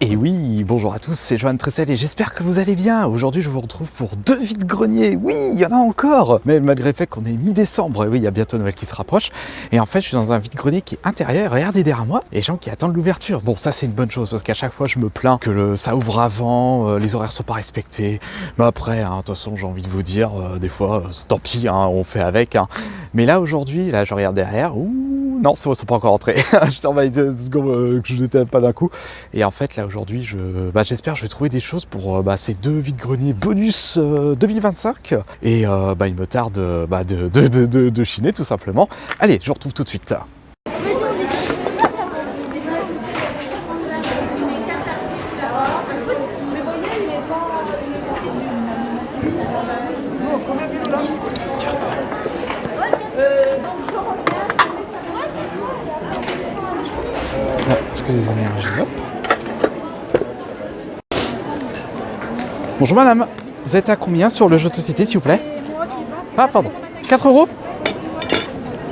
Et oui, bonjour à tous, c'est Johan Tressel et j'espère que vous allez bien. Aujourd'hui, je vous retrouve pour 2 vides-greniers. Oui, il y en a encore. Mais malgré le fait qu'on est mi-décembre, et oui, il y a bientôt Noël qui se rapproche. Et en fait, je suis dans un vide-grenier qui est intérieur. Regardez derrière moi, les gens qui attendent l'ouverture. Bon, ça, c'est une bonne chose parce qu'à chaque fois, je me plains que ça ouvre avant, les horaires sont pas respectés. Mais après, de toute façon, j'ai envie de vous dire, des fois, tant pis, on fait avec. Mais là, aujourd'hui, là, je regarde derrière. Ouh, non, ils ne sont pas encore entrés. Je t'en vais que je ne t'aime pas d'un coup. Et en fait, là, aujourd'hui, j'espère que je vais trouver des choses pour ces 2 vides-greniers bonus 2025. Et il me tarde de chiner, tout simplement. Allez, je vous retrouve tout de suite. Des énergies. Hop. Bonjour madame, vous êtes à combien sur le jeu de société s'il vous plaît? Ah pardon, 4 €.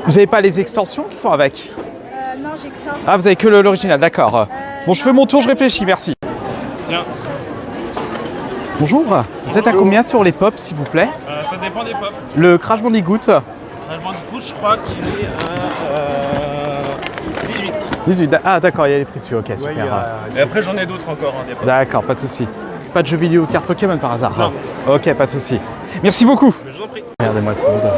Vous n'avez pas les extensions qui sont avec? Non, j'ai que ça. Ah, vous avez que l'original, d'accord. Bon, je fais mon tour, je réfléchis, merci. Tiens. Bonjour, vous êtes à combien sur les pops s'il vous plaît? Ça dépend des pops. Le Crash Bandicoot? Crash Bandicoot, je crois qu'il est à 18, ah d'accord, il y a les prix dessus, ok, super. Et après j'en ai d'autres encore, des pops. D'accord, pas de souci. Pas de jeux vidéo de cartes Pokémon par hasard? Non. Ok, pas de souci. Merci beaucoup. Mais je vous en prie. Regardez-moi ce monde.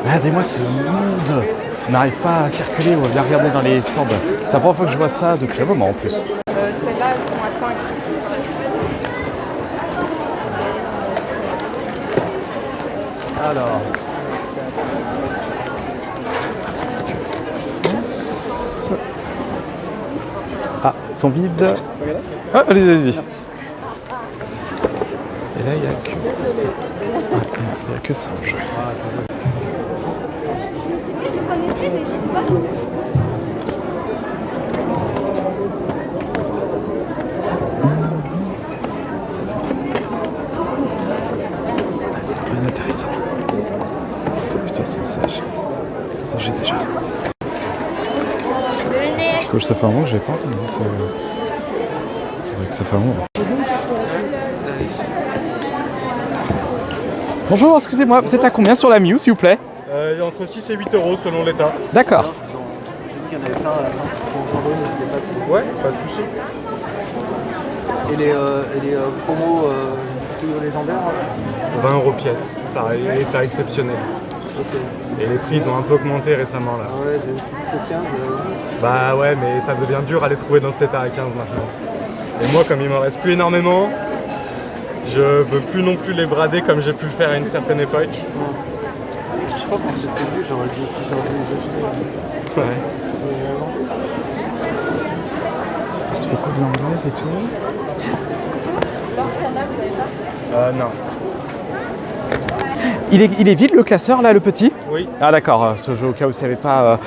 Regardez-moi ce monde. On n'arrive pas à circuler ou à bien regarder dans les stands. C'est la première fois que je vois ça depuis un moment en plus. Celles-là, elles sont à 5. Alors. Ah, ils sont vides. Ah, allez-y, allez-y. Et là, il n'y a que ça. Il n'y a que ça en jeu. Je me suis dit, je le connaissais, mais je sais pas. Rien d'intéressant. Putain, ça j'ai déjà. C'est cool, ça fait un moment que j'ai pas entendu ce... C'est vrai que ça fait un moment. Bonjour, excusez-moi, vous êtes à combien sur la Mew, s'il vous plaît? Entre 6 et 8 € selon l'état. D'accord. J'ai dit qu'il y en avait plein à la fin. N'hésitez pas. Ouais, pas de soucis. Et les promos trio légendaire 20 € pièce. Pareil, état exceptionnel. Ok. Et les prix ils ont un peu augmenté récemment là. Ah ouais, j'ai juste plutôt 15. Bah ouais, mais ça devient dur à les trouver dans cet état à 15 maintenant. Et moi, comme il m'en reste plus énormément, je veux plus non plus les brader comme j'ai pu le faire à une certaine époque. Je sais pas quand c'était vu, j'aurais dû les acheter. Ouais. C'est beaucoup de l'anglaise et tout. Non. Il est vide le classeur là, le petit? Oui. Ah d'accord, ce jeu au cas où il n'y avait pas...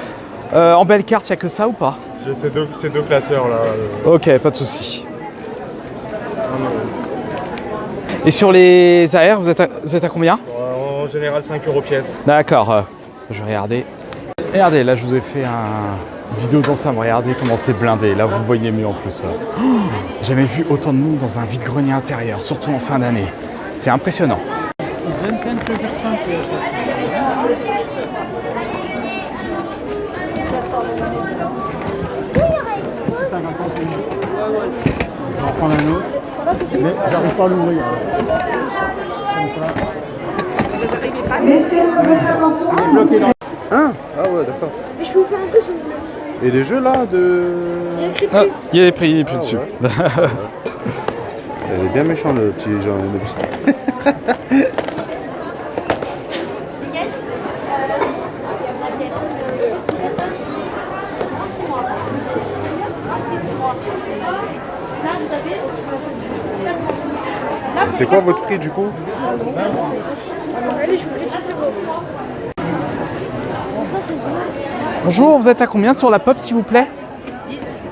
en belle carte, il n'y a que ça ou pas? J'ai ces deux classeurs là. Ok, pas de souci. Et sur les AR, vous êtes à combien? En général 5 € pièce. D'accord, je vais regarder. Regardez, là je vous ai fait une vidéo d'ensemble, regardez comment c'est blindé, là vous voyez mieux en plus. Oh, j'ai jamais vu autant de monde dans un vide-grenier intérieur, surtout en fin d'année. C'est impressionnant. Je vais en prendre un autre. Mais j'arrive pas à l'ouvrir. Bloqué là. Ah ouais, d'accord. Mais je peux vous faire un peu sur le... Et les jeux là de... Il y a écrit Ah, il y a les prix plus Ah, dessus. ouais. Elle est bien méchant le petit genre. C'est quoi votre prix du coup? Allez, je vous fais 10 €. Ça, c'est ça. Bonjour, vous êtes à combien sur la pop s'il vous plaît?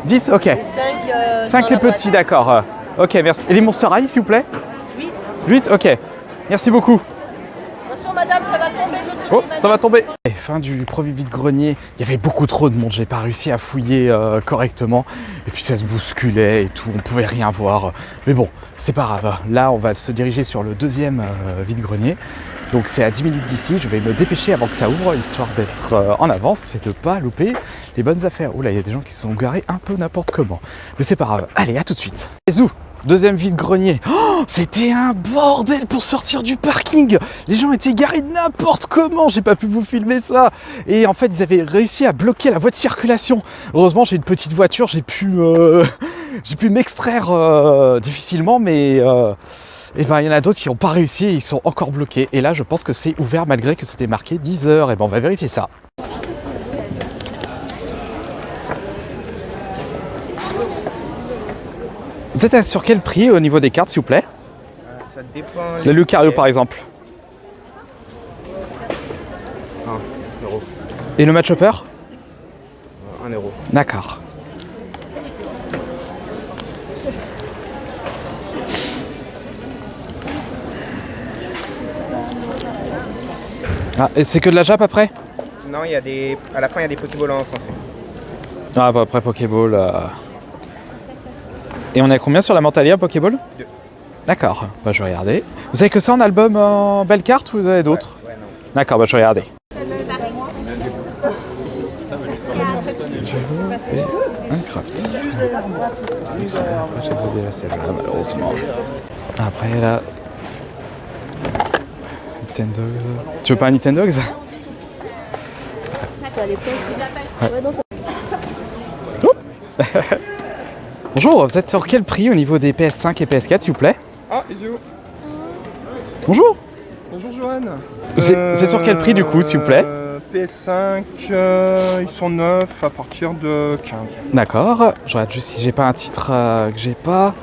10, ok. 5 les petits, d'accord. Ok, merci. Et les Monster High s'il vous plaît? 8, ok. Merci beaucoup. Attention, madame. madame, ça va tomber. Oh, ça va tomber. Et fin du premier vide-grenier, il y avait beaucoup trop de monde, j'ai pas réussi à fouiller correctement. Et puis ça se bousculait et tout, on pouvait rien voir. Mais bon, c'est pas grave. Là, on va se diriger sur le deuxième vide-grenier. Donc c'est à 10 minutes d'ici, je vais me dépêcher avant que ça ouvre, histoire d'être en avance et de pas louper les bonnes affaires. Oh là, il y a des gens qui se sont garés un peu n'importe comment. Mais c'est pas grave. Allez, à tout de suite. Et zou, deuxième vide-grenier. Oh, c'était un bordel pour sortir du parking. Les gens étaient garés n'importe comment, j'ai pas pu vous filmer ça. Et en fait, ils avaient réussi à bloquer la voie de circulation. Heureusement, j'ai une petite voiture, j'ai pu m'extraire difficilement, mais... Et ben il y en a d'autres qui n'ont pas réussi et ils sont encore bloqués. Et là je pense que c'est ouvert malgré que c'était marqué 10 heures. Et ben on va vérifier ça. Vous êtes sur quel prix au niveau des cartes s'il vous plaît? Ça dépend. Le Lucario par exemple. 1 euro. Et le match hopper? 1 euro. D'accord. Ah, et c'est que de la Jap après? Non, il y a des. À la fin, il y a des Pokéballs en français. Ah bah après Pokéball. Et on est à combien sur la Mentalia Pokéball? 2. D'accord, bah je vais regarder. Vous avez que ça en album en belle carte ou vous avez d'autres? Ouais, non. D'accord, bah je vais regarder. Un craft. Excellent. Je les ai déjà celle-là malheureusement. Après là. Nintendo. Tu veux pas un Nintendo? Bonjour, vous êtes sur quel prix au niveau des PS5 et PS4 s'il vous plaît? Ah, Isio. Bonjour. Bonjour Johan. C'est sur quel prix du coup s'il vous plaît? PS5, ils sont neufs à partir de 15. D'accord, je regarde juste si j'ai pas un titre que j'ai pas.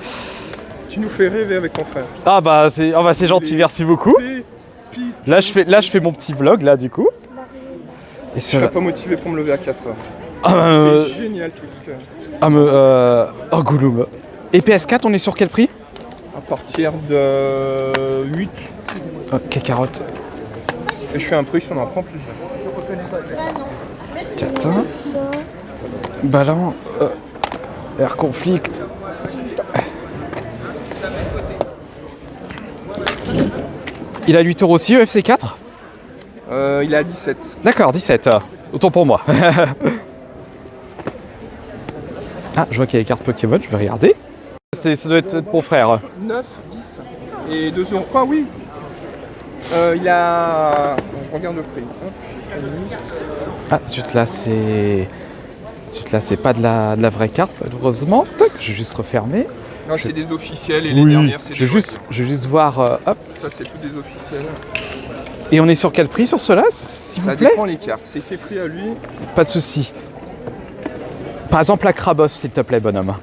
Tu nous fais rêver avec ton frère. Ah bah c'est gentil, merci beaucoup. Là je fais mon petit vlog là du coup. Et Je serais pas motivé pour me lever à 4 heures. C'est génial tout ce que... Oh Gouloum. Et PS4 on est sur quel prix? À partir de 8. Ok, carotte. Et je fais un prix si on en prend plusieurs. Attends. Ballon. Air conflict. Il a 8 euros aussi, FC4? Il est à 17. D'accord, 17. Autant pour moi. Ah, je vois qu'il y a les cartes Pokémon, je vais regarder. Ça doit être pour frère. 9, 10 et 2 euros. Quoi, oui. Il a... Je regarde le prix. Ah, celui-là c'est pas de la vraie carte, malheureusement. Tac, je vais juste refermer. Non, c'est des officiels et les dernières c'est je vais juste voir. Hop. Ça c'est tous des officiels. Et on est sur quel prix sur cela, s'il vous plaît? Ça dépend les cartes, c'est ses prix à lui. Pas de souci. Par exemple la Krabos, s'il te plaît, bonhomme.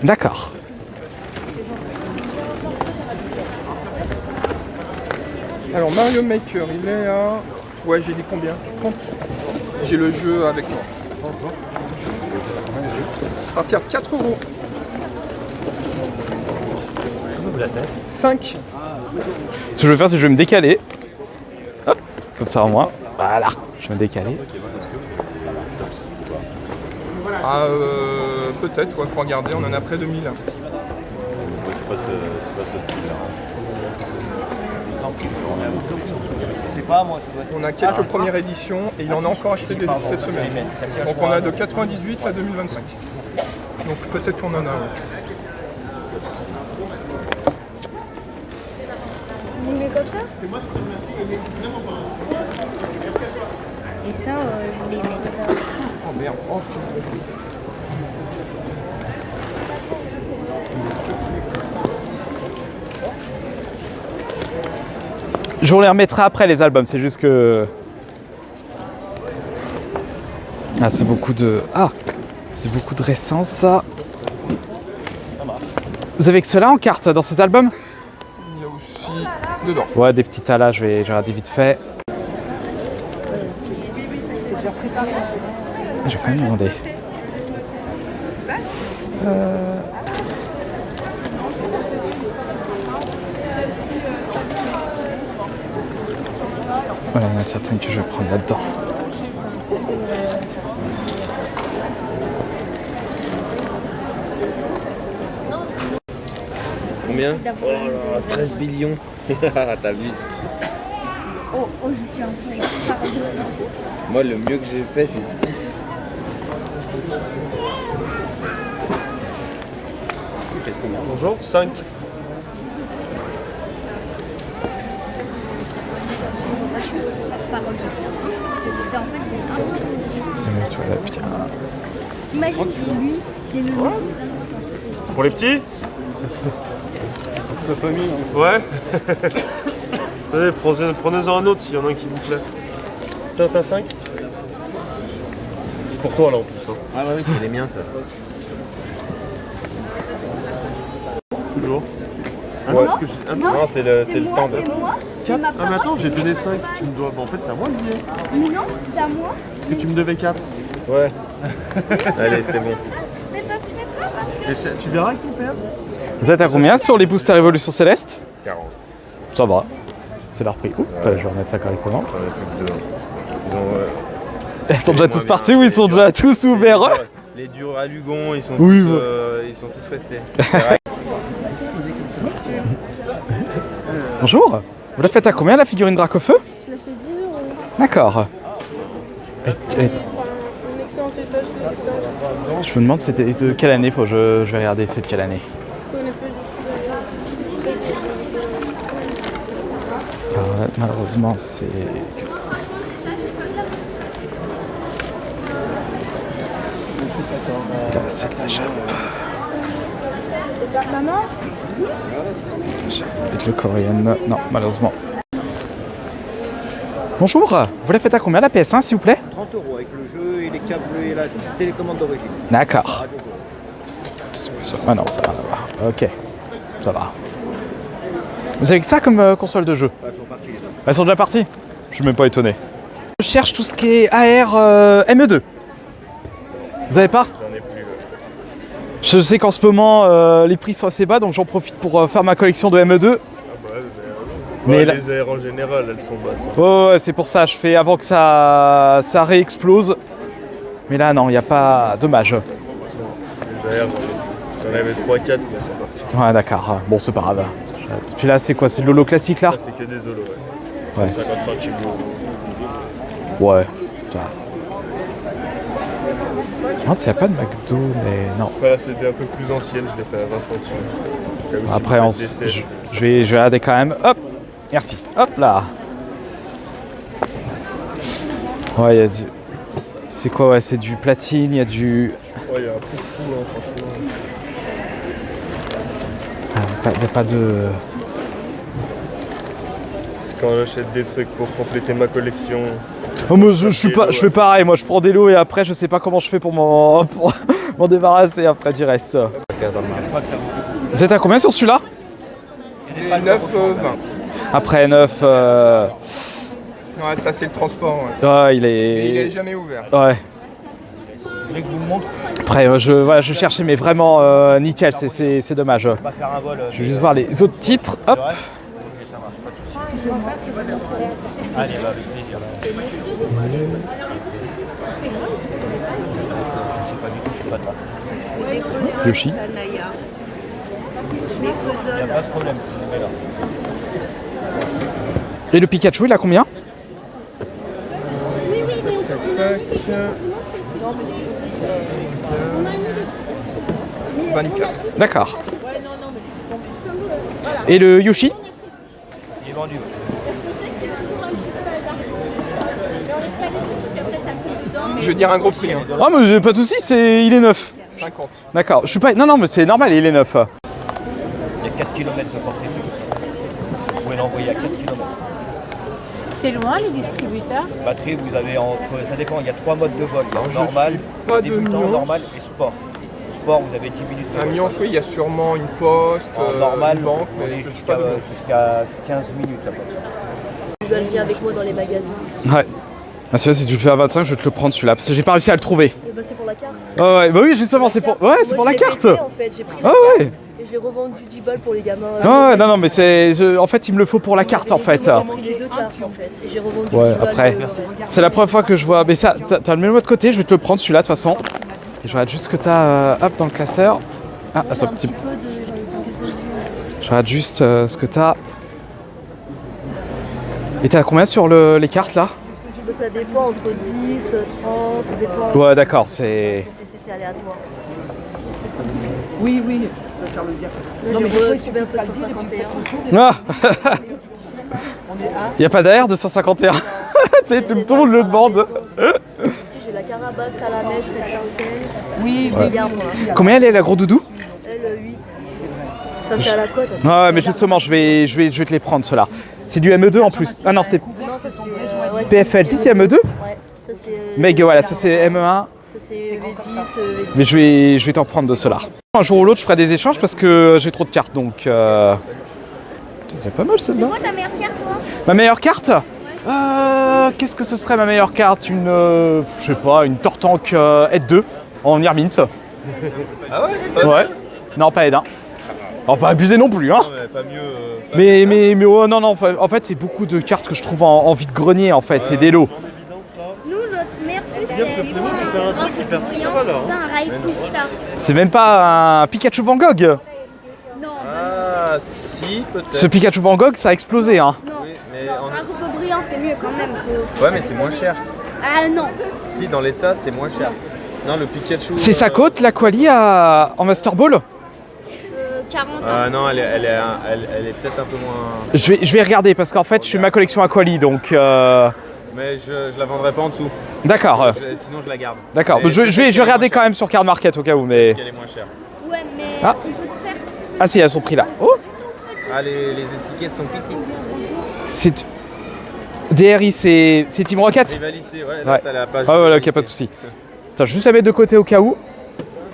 D'accord. Alors Mario Maker, il est à... Ouais, j'ai dit combien? 30. J'ai le jeu avec moi. À partir de 4 euros. 5. Ce que je vais faire, c'est que je vais me décaler. Hop, comme ça au moins. Voilà, je vais me décaler. Ah, peut-être, ouais, faut regarder, on en a près de 1000. C'est pas ce style-là. On a quelques premières éditions et il en a encore acheté des cette semaine. Donc on a de 98 à 2025. Donc peut-être qu'on en a. Ouais. Il est comme ça? Et ça, je les mets là. Oh merde. Oh. Je vous les remettrai après les albums, c'est juste que... Ah, c'est beaucoup de... Ah, c'est beaucoup de récents, ça. Vous avez que cela en carte dans ces albums? Il y a aussi dedans. Ouais, des petits tas là, je vais regarder vite fait. Je vais quand même demander. Voilà, il y en a certaines que je vais prendre là-dedans. Combien? D'avoir Oh là là, 13 billions. T'abuses. Oh, je suis un peu pardon. Moi, le mieux que j'ai fait, c'est 6. Bonjour, 5. Moi, je suis parole. En fait, j'ai un. Tu vois là, putain. Imagine, j'ai lui, j'ai le nom. Pour les petits? La famille. Ouais. Allez, prenez-en un autre s'il y en a un qui vous plaît. Ça, t'as 5? C'est pour toi là en plus. Hein. Ah bah oui, c'est les miens ça. Toujours. Ah Ouais. parce que non, c'est le stand. C'est moi. Ah mais attends, j'ai donné 5, tu me dois. Bon, en fait c'est à moi le billet. Mais non, c'est à moi. Parce que tu me devais 4. Ouais. Allez, c'est bon. Mais ça se fait pas. Tu verras avec ton père? Vous êtes à combien sur les boosters Révolution Céleste? 40. Ça va. C'est leur prix. Ouh, attends, je vais remettre ça correctement. J'en ai plus que 2. Ils ont. Ils sont déjà tous partis ou ils sont déjà tous ouverts? Les durs à Lugon, ils sont, Oui, tous, ouais. ils sont tous restés. Bonjour. Vous la faites à combien la figurine Dracofeu? Je la fais 10 euros. D'accord. C'est un excellent étage de dessin. Je me demande c'était de quelle année, je vais regarder c'est de quelle année. Je connais pas du tout. Alors là, malheureusement c'est... Là c'est de la Jap. Maman, Avec le coréenne, non malheureusement. Bonjour, vous la faites à combien la PS1 s'il vous plaît? 30 € avec le jeu et les câbles et la télécommande d'origine. D'accord. Ah non, ça va, ok, ça va. Vous avez que ça comme console de jeu? Elles sont parties les autres. Elles sont déjà parties? Je suis même pas étonné. Je cherche tout ce qui est AR ME2. Vous avez pas? J'en ai plus. Je sais qu'en ce moment les prix sont assez bas donc j'en profite pour faire ma collection de ME2. Ah bah, Mais ouais, là- les AR en général, elles sont basses. Oh ouais, c'est pour ça, je fais avant que ça réexplose. Mais là non, il n'y a pas... Dommage. Les AR, j'en avais 3-4, mais elles sont parties. Ouais d'accord, bon c'est pas grave. Puis là c'est quoi? C'est de l'holo classique là? Ça, c'est que des holos, ouais. Ouais. 50 centimes d'euros. Ouais. Ça. Je me demande s'il n'y a pas de McDo, mais non. Après, là, c'était un peu plus ancienne, je l'ai fait à 20 centimes. Il y a aussi Après, le on fait des je sets. je vais regarder quand même. Hop, merci. Hop là. Ouais, il y a du... C'est quoi? Ouais, c'est du platine, il y a du... Ouais, il y a un peu de tout, hein, franchement. Ah, il n'y a pas de... C'est quand j'achète des trucs pour compléter ma collection. Oh, moi, je fais pareil, moi je prends des lots et après je sais pas comment je fais pour m'en pour m'en débarrasser après du reste. Vous êtes à combien sur celui-là? 9, 20. Après 9... Ouais, ça c'est le transport. Ouais. Ouais, il Et il est est... jamais ouvert. Ouais. Vous voulez que je vous le montre? Après, voilà, je cherchais, mais vraiment nickel, c'est dommage. On va faire un vol. Je vais juste voir les autres titres. Hop. Ok, ça marche, pas de soucis. Allez, bah, avec plaisir. Je sais pas du tout, je suis pas de là. Yoshi. Il n'y a pas de problème, on est là. Et le Pikachu, il a combien? Tac. 24. D'accord. Et le Yoshi? Il est vendu. Je veux dire un gros prix. Hein. Ah mais pas de soucis, il est neuf. 50. D'accord. Je suis pas. Non mais c'est normal, il est neuf. Il y a 4 km de portée sur le site. Vous pouvez l'envoyer à 4 km. c'est loin les distributeurs. Batterie, vous avez entre. Ça dépend, il y a 3 modes de vol. Alors, je Normal, suis pas de débutant, nuance. normal et sport. Sport, vous avez 10 minutes de Un vol. million, oui, il y a sûrement une poste, En normal, une banque, on mais est je suis pas de nuance. jusqu'à 15 minutes à peu près. Elle vient avec moi dans les magasins. Ouais. Ah celui-là, si tu le fais à 25, je vais te le prendre celui-là, parce que j'ai pas réussi à le trouver. Bah, c'est pour la carte. Ah ouais, bah oui, justement, c'est pour... Ouais, c'est pour la carte. En fait, j'ai pris la Ah carte ouais. et je l'ai revendu 10 balles pour les gamins. Ah non, non, mais c'est... En fait, il me le faut pour la carte, en fait. J'ai pris les 2 cartes, en fait, et j'ai revendu Ouais, 10 balles. après, c'est la première fois que je vois... Mais ça, t'as le même de côté, je vais te le prendre celui-là, de toute façon. Et je regarde juste ce que t'as, hop, dans le classeur. Ah, attends, petit... Je regarde juste ce que t'as. Et t'as combien sur les cartes, là? Ça dépend entre 10, 30, ça dépend. Ouais, d'accord, c'est... C'est aléatoire. Oui, oui. Là, j'ai retrouvé un peu de 151. Ah. Y a pas d'air de 151. Tu sais, tout le monde le demande. Si j'ai la carabasse à la mèche, l'étincelle. Oui, je les garde moi. Combien elle est, la gros doudou? Elle, 8. Ça, c'est à la côte. Ouais, mais justement, je vais te les prendre, ceux-là. C'est du ME2 en plus. Ah non, c'est Non, ça c'est. Ouais, PFL. Si, c'est ME2? Ouais, ça c'est. Mec, voilà, ça c'est ME1. Ça c'est V10. Mais je vais t'en prendre de ceux-là. Un jour ou l'autre, je ferai des échanges parce que j'ai trop de cartes, donc... C'est pas mal, celle-là. C'est quoi ta meilleure carte, toi? Ma meilleure carte? Qu'est-ce que ce serait ma meilleure carte? Une, je sais pas, une Tortank Ed 2 en Irmint. Ah ouais? Ouais. Non, pas Ed 1. Alors pas abuser non plus, hein. Non, mais pas mieux. Mais oh, non, non, en fait, c'est beaucoup de cartes que je trouve en vide-grenier, en fait. C'est des lots. Nous, notre meilleur truc, c'est un Rayquaza. C'est même pas un Pikachu Van Gogh. Non, Ah, si, peut-être. Ce Pikachu Van Gogh, ça a explosé, hein. non, Oui, mais non, en- Draco brillant, c'est mieux quand même. Ouais, mais c'est moins cher. Ah non, Si, dans l'état, c'est moins cher. Non, le Pikachu. C'est sa côte, la Quali, en Master Ball. 40 ans. Ah non, elle est peut-être un peu moins. Je vais regarder, parce qu'en fait, je suis ma collection Aquali, donc... Mais je la vendrai pas en dessous. D'accord, Sinon, je la garde. d'accord. Mais Je vais peut-être qu'elle est regarder moins quand même sur Card Market au cas où, mais... Elle est moins chère. Ouais, mais Ah. on peut te faire. Ah si, elles sont pris là. Oh, Ah, les étiquettes sont petites. c'est... DRI, c'est Team Rocket. Rivalité, ouais, Ouais. là, t'as la page. Ah voilà, ok, pas de soucis. Attends, juste à mettre de côté au cas où.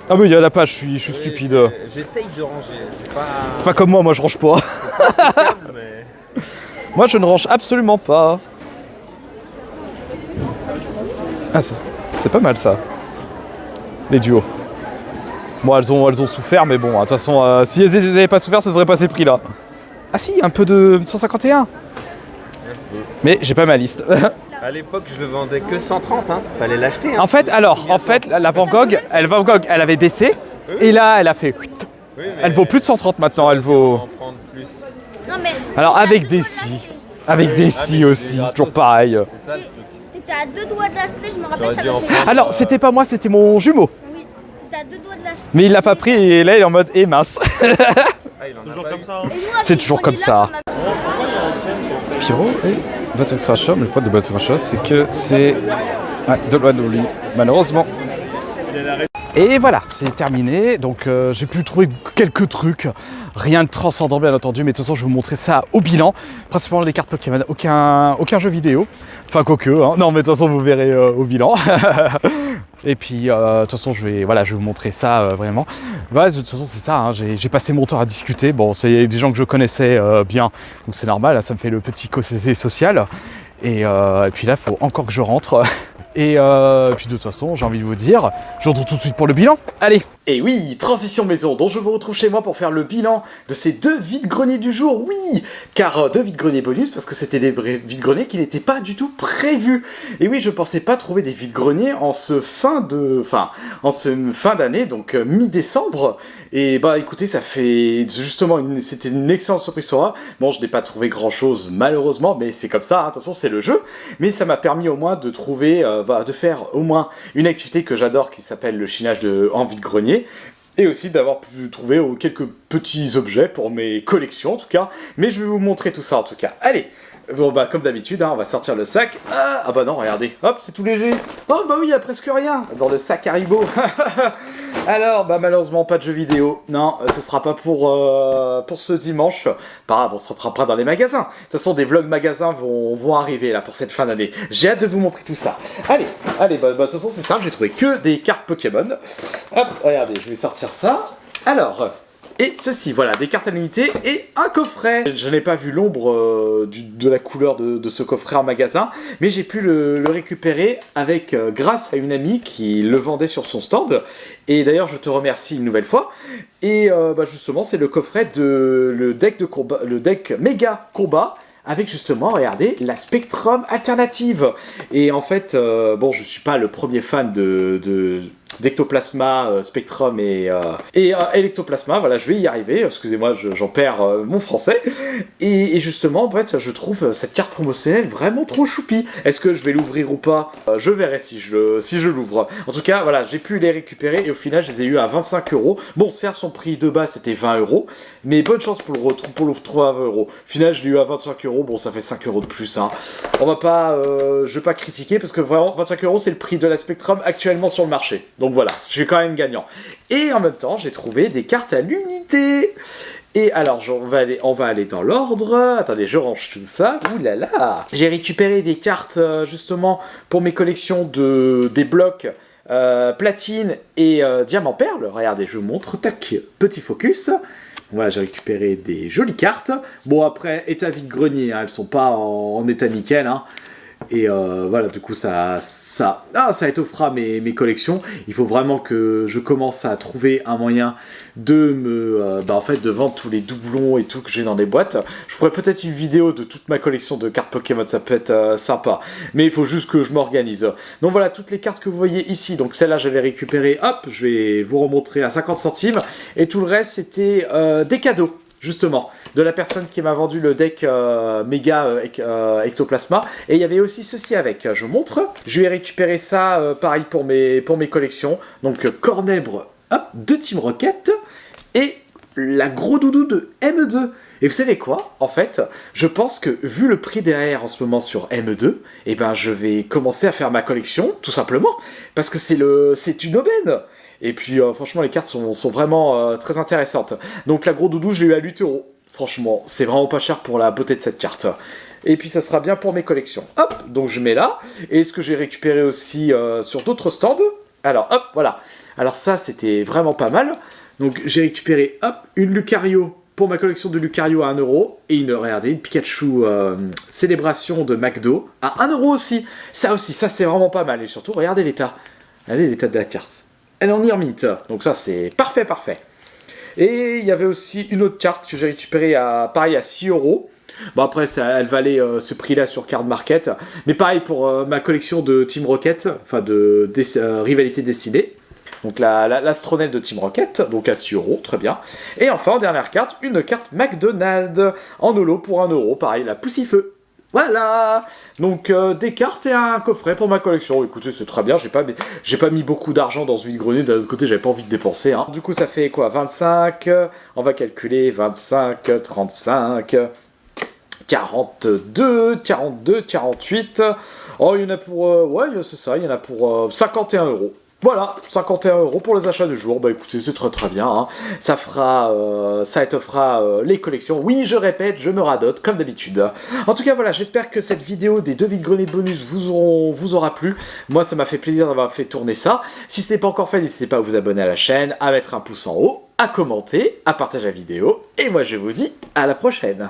Ah oui, il y a la page, je suis stupide. J'essaye de ranger. C'est pas comme moi je range pas. Impeccable, mais. Moi, je ne range absolument pas. Ah, c'est pas mal ça. Les duos. Bon, elles ont souffert, mais bon, de toute façon, si elles n'avaient pas souffert, ça serait pas ces prix-là. Ah si, un peu de 151. Mais j'ai pas ma liste. À l'époque, je le vendais que 130, hein. Fallait l'acheter. Hein. En fait, la Van Gogh, elle avait baissé. Et là, elle a fait... Oui, mais Elle vaut plus de 130 maintenant, elle vaut... en prendre plus. Non, mais. Alors t'étais à avec deux des doigts si. d'acheter. Avec des Ah, si mais aussi, c'est c'est toujours gratos. pareil. C'est ça le truc. T'étais à 2 doigts de l'acheter, je me rappelle, J'aurais ça dû en m'a fait. prendre. Alors, c'était pas moi, c'était mon jumeau. Oui, t'étais à 2 doigts de l'acheter. Mais il l'a pas pris et là, il est en mode « Eh mince Ah, il en a pas eu. Et nous, C'est avec toujours le comme premier ça. là, on a- » Spyro et Battle Crasher, mais le problème de Battle Crasher, c'est que c'est... Ouais, de loin de lui, malheureusement. Et voilà, c'est terminé. Donc j'ai pu trouver quelques trucs. Rien de transcendant bien entendu, mais de toute façon je vais vous montrer ça au bilan. Principalement les cartes Pokémon, aucun jeu vidéo. Enfin quoique, hein. Non mais de toute façon vous verrez au bilan. Et puis de toute façon je vais vous montrer ça vraiment. Bah, de toute façon c'est ça, hein. J'ai passé mon temps à discuter. Bon, c'est des gens que je connaissais bien, donc c'est normal, hein. Ça me fait le petit côté social. Et puis là, il faut encore que je rentre. Et puis de toute façon, j'ai envie de vous dire, je vous retrouve tout de suite pour le bilan. Allez. Et oui, transition maison, donc je vous retrouve chez moi pour faire le bilan de ces 2 vides-greniers du jour. Oui, car 2 vides-greniers bonus, parce que c'était des vides-greniers qui n'étaient pas du tout prévus. Et oui, je pensais pas trouver des vides-greniers en ce fin d'année, donc mi-décembre. Et bah écoutez, ça fait justement, c'était une excellente surprise sur moi. Bon, je n'ai pas trouvé grand-chose malheureusement, mais c'est comme ça, hein. De toute façon c'est le jeu. Mais ça m'a permis au moins de trouver, de faire au moins une activité que j'adore qui s'appelle le chinage en vide-grenier. Et aussi d'avoir pu trouver quelques petits objets pour mes collections en tout cas. Mais je vais vous montrer tout ça en tout cas. Allez, bon bah comme d'habitude, hein, on va sortir le sac. Ah bah non, regardez, hop, c'est tout léger. Oh bah oui, il n'y a presque rien dans le sac Haribo. Alors, bah malheureusement pas de jeux vidéo. Non, ce sera pas pour ce dimanche. Pas grave, on se rattrapera dans les magasins. De toute façon, des vlogs magasins vont arriver là pour cette fin d'année. J'ai hâte de vous montrer tout ça. Allez, bah de toute façon c'est simple, j'ai trouvé que des cartes Pokémon. Hop, regardez, je vais sortir ça. Alors, Et ceci, voilà, des cartes à l'unité et un coffret. Je n'ai pas vu l'ombre de la couleur de ce coffret en magasin, mais j'ai pu le récupérer avec grâce à une amie qui le vendait sur son stand. Et d'ailleurs, je te remercie une nouvelle fois. Et justement, c'est le coffret de le deck de combat, le deck méga combat. Avec justement, regardez, la Spectrum alternative. Et en fait, bon, je suis pas le premier fan d'Ectoplasma, Spectrum et Electoplasma, voilà, je vais y arriver, excusez-moi, j'en perds mon français, et justement, en fait, je trouve cette carte promotionnelle vraiment trop choupie. Est-ce que je vais l'ouvrir ou pas? Je verrai si je l'ouvre. En tout cas, voilà, j'ai pu les récupérer, et au final, je les ai eu à 25 €. Bon, certes, son prix de base, c'était 20 €, mais bonne chance pour le retrouver à 20 €. Au final, je l'ai eu à 25 €, bon, ça fait 5 € de plus, hein. On va pas, je vais pas critiquer, parce que vraiment, 25 €, c'est le prix de la Spectrum actuellement sur le marché. Donc voilà, je suis quand même gagnant. Et en même temps, j'ai trouvé des cartes à l'unité. Et alors, on va aller dans l'ordre. Attendez, je range tout ça. Ouh là là. J'ai récupéré des cartes, justement, pour mes collections des blocs platine et diamant perle. Regardez, je vous montre. Tac, petit focus. Voilà, j'ai récupéré des jolies cartes. Bon, après, état vide-grenier, hein, elles sont pas en état nickel, hein. Et voilà, du coup, ça étoffera mes collections. Il faut vraiment que je commence à trouver un moyen de de vendre tous les doublons et tout que j'ai dans des boîtes. Je ferai peut-être une vidéo de toute ma collection de cartes Pokémon, ça peut être sympa. Mais il faut juste que je m'organise. Donc voilà, toutes les cartes que vous voyez ici. Donc celle-là, j'avais récupéré, hop, je vais vous remontrer à 50 centimes. Et tout le reste, c'était des cadeaux. Justement, de la personne qui m'a vendu le deck méga Ectoplasma. Et il y avait aussi ceci avec, je vous montre. Je lui ai récupéré ça, pareil pour mes collections. Donc Cornèbre, hop, de Team Rocket. Et la gros doudou de ME2. Et vous savez quoi? En fait, je pense que vu le prix derrière en ce moment sur ME2, eh ben je vais commencer à faire ma collection, tout simplement. Parce que c'est une aubaine. Et puis, franchement, les cartes sont vraiment très intéressantes. Donc, la gros doudou, je l'ai eu à 8 €. Franchement, c'est vraiment pas cher pour la beauté de cette carte. Et puis, ça sera bien pour mes collections. Hop, donc je mets là. Et ce que j'ai récupéré aussi sur d'autres stands. Alors, hop, voilà. Alors ça, c'était vraiment pas mal. Donc, j'ai récupéré, hop, une Lucario pour ma collection de Lucario à 1 €. Et regardez, une Pikachu Célébration de McDo à 1 € aussi. Ça c'est vraiment pas mal. Et surtout, regardez l'état. Regardez l'état de la carte. Elle est en Earmint, donc ça c'est parfait. Et il y avait aussi une autre carte que j'ai récupérée à 6 €. Bon après, elle valait ce prix-là sur Card Market. Mais pareil pour ma collection de Team Rocket, enfin de Rivalité Destinée. Donc l'astronel de Team Rocket, donc à 6 €, très bien. Et enfin, en dernière carte, une carte McDonald's en holo pour 1 €, pareil, la Poussifeu. Voilà. Donc des cartes et un coffret pour ma collection. Écoutez, c'est très bien, j'ai pas mis beaucoup d'argent dans ce vide-grenier, d'un autre côté j'avais pas envie de dépenser, hein. Du coup ça fait quoi, 25, on va calculer 25, 35, 42, 48. Oh, il y en a pour ouais, c'est ça, il y en a pour 51 €. Voilà, 51 € pour les achats du jour. Bah écoutez, c'est très bien, hein. Ça étoffera les collections. Oui, je répète, je me radote, comme d'habitude. En tout cas, voilà, j'espère que cette vidéo des 2 vides-greniers bonus vous aura plu. Moi, ça m'a fait plaisir d'avoir fait tourner ça. Si ce n'est pas encore fait, n'hésitez pas à vous abonner à la chaîne, à mettre un pouce en haut, à commenter, à partager la vidéo. Et moi, je vous dis à la prochaine.